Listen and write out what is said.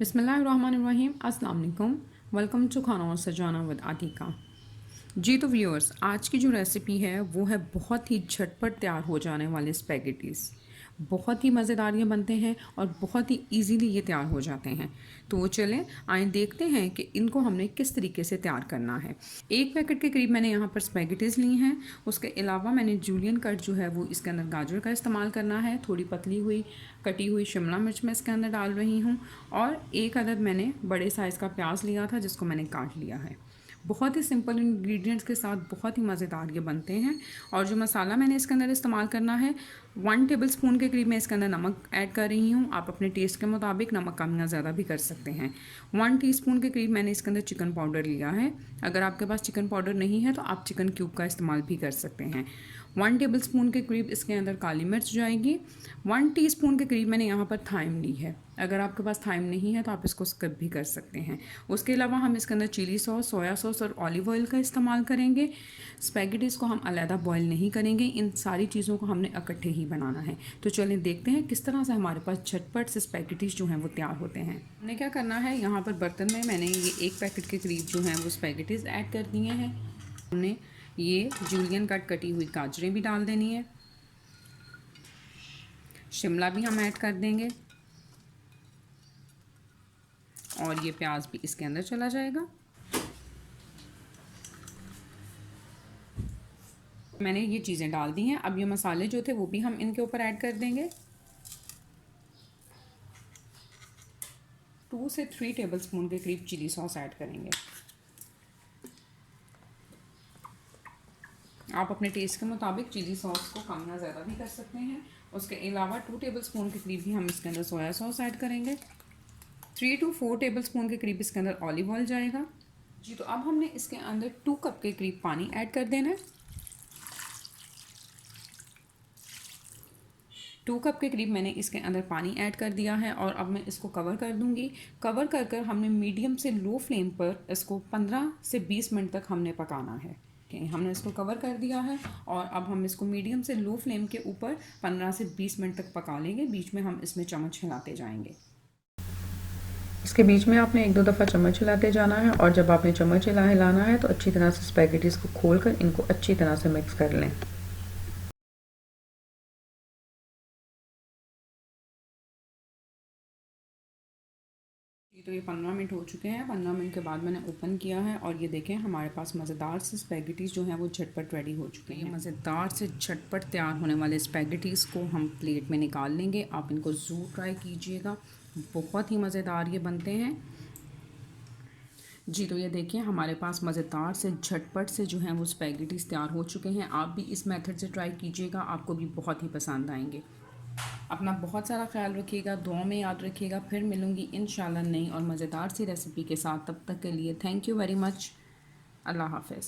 बिस्मिल्लाहिर्रहमानिर्रहीम। अस्सलाम वालेकुम। वेलकम टू खाना और सजाना विद आतिका। जी तो व्यूअर्स, आज की जो रेसिपी है वो है बहुत ही झटपट तैयार हो जाने वाले स्पैगेटीज़। बहुत ही मज़ेदार ये बनते हैं और बहुत ही इजीली ये तैयार हो जाते हैं। तो चलें आए देखते हैं कि इनको हमने किस तरीके से तैयार करना है। एक पैकेट के करीब मैंने यहाँ पर स्पैगेटीज़ ली हैं। उसके अलावा मैंने जूलियन कट जो है वो इसके अंदर गाजर का इस्तेमाल करना है। थोड़ी पतली हुई कटी हुई शिमला मिर्च मैं इसके अंदर डाल रही हूँ और एक अदद मैंने बड़े साइज़ का प्याज लिया था जिसको मैंने काट लिया है। बहुत ही सिंपल इंग्रेडिएंट्स के साथ बहुत ही मज़ेदार ये बनते हैं। और जो मसाला मैंने इसके अंदर इस्तेमाल करना है, 1 टेबलस्पून के करीब मैं इसके अंदर नमक ऐड कर रही हूँ। आप अपने टेस्ट के मुताबिक नमक कम या ज़्यादा भी कर सकते हैं। 1 टीस्पून के करीब मैंने इसके अंदर चिकन पाउडर लिया है। अगर आपके पास चिकन पाउडर नहीं है तो आप चिकन क्यूब का इस्तेमाल भी कर सकते हैं। 1 टेबलस्पून के करीब इसके अंदर काली मिर्च जाएगी। 1 टीस्पून के करीब मैंने यहाँ पर थाइम ली है। अगर आपके पास थाइम नहीं है तो आप इसको स्किप भी कर सकते हैं। उसके अलावा हम इसके अंदर चिली सॉस, सोया सॉस और ऑलिव ऑयल का इस्तेमाल करेंगे। स्पैगेटीज़ को हम अलहदा बॉईल नहीं करेंगे, इन सारी चीज़ों को हमने इकट्ठे ही बनाना है। तो चलें देखते हैं किस तरह से हमारे पास झटपट से स्पैगेटीज़ जो हैं वो तैयार होते हैं। हमने क्या करना है, यहाँ पर बर्तन में मैंने ये 1 पैकेट के करीब जो हैं वो स्पैगेटीज़ ऐड कर दिए हैं। हमने ये जूलियन कट कटी हुई गाजरें भी डाल देनी है। शिमला भी हम ऐड कर देंगे और ये प्याज भी इसके अंदर चला जाएगा। मैंने ये चीज़ें डाल दी हैं। अब ये मसाले जो थे वो भी हम इनके ऊपर ऐड कर देंगे। 2 से 3 टेबलस्पून के करीब चिली सॉस ऐड करेंगे। आप अपने टेस्ट के मुताबिक चिली सॉस को कम या ज़्यादा भी कर सकते हैं। उसके अलावा 2 टेबलस्पून के करीब भी हम इसके अंदर सोया सॉस ऐड करेंगे। 3 to 4 टेबलस्पून के करीब इसके अंदर ऑलिव ऑयल जाएगा। जी तो अब हमने इसके अंदर 2 कप के करीब पानी ऐड कर देना है। 2 कप के करीब मैंने इसके अंदर पानी ऐड कर दिया है और अब मैं इसको कवर कर दूंगी। कवर कर कर हमने मीडियम से लो फ्लेम पर इसको 15 से 20 मिनट तक हमने पकाना है। हमने इसको कवर कर दिया है और अब हम इसको मीडियम से लो फ्लेम के ऊपर 15 से 20 मिनट तक पका लेंगे। बीच में हम इसमें चम्मच हिलाते जाएंगे। इसके बीच में आपने 1-2 दफ़ा चम्मच हिलाते जाना है और जब आपने चम्मच हिलाना है तो अच्छी तरह से स्पैगेटीज़ को खोलकर इनको अच्छी तरह से मिक्स कर लें। तो ये 15 मिनट हो चुके हैं। 15 मिनट के बाद मैंने ओपन किया है और ये देखें हमारे पास मज़ेदार से स्पैगेटीज़ जो हैं वो झटपट रेडी हो चुके हैं। मज़ेदार से झटपट तैयार होने वाले स्पैगेटीज़ को हम प्लेट में निकाल लेंगे। आप इनको ज़रूर ट्राई कीजिएगा, बहुत ही मज़ेदार ये बनते हैं। जी तो ये देखिए हमारे पास मज़ेदार से झटपट से जो हैं वो स्पैगेटीज़ तैयार हो चुके हैं। आप भी इस मेथड से ट्राई कीजिएगा, आपको भी बहुत ही पसंद आएंगे। अपना बहुत सारा ख्याल रखिएगा, दुआ में याद रखिएगा। फिर मिलूँगी इंशाल्लाह नई और मज़ेदार सी रेसिपी के साथ। तब तक के लिए थैंक यू वेरी मच। अल्लाह हाफ़िज़।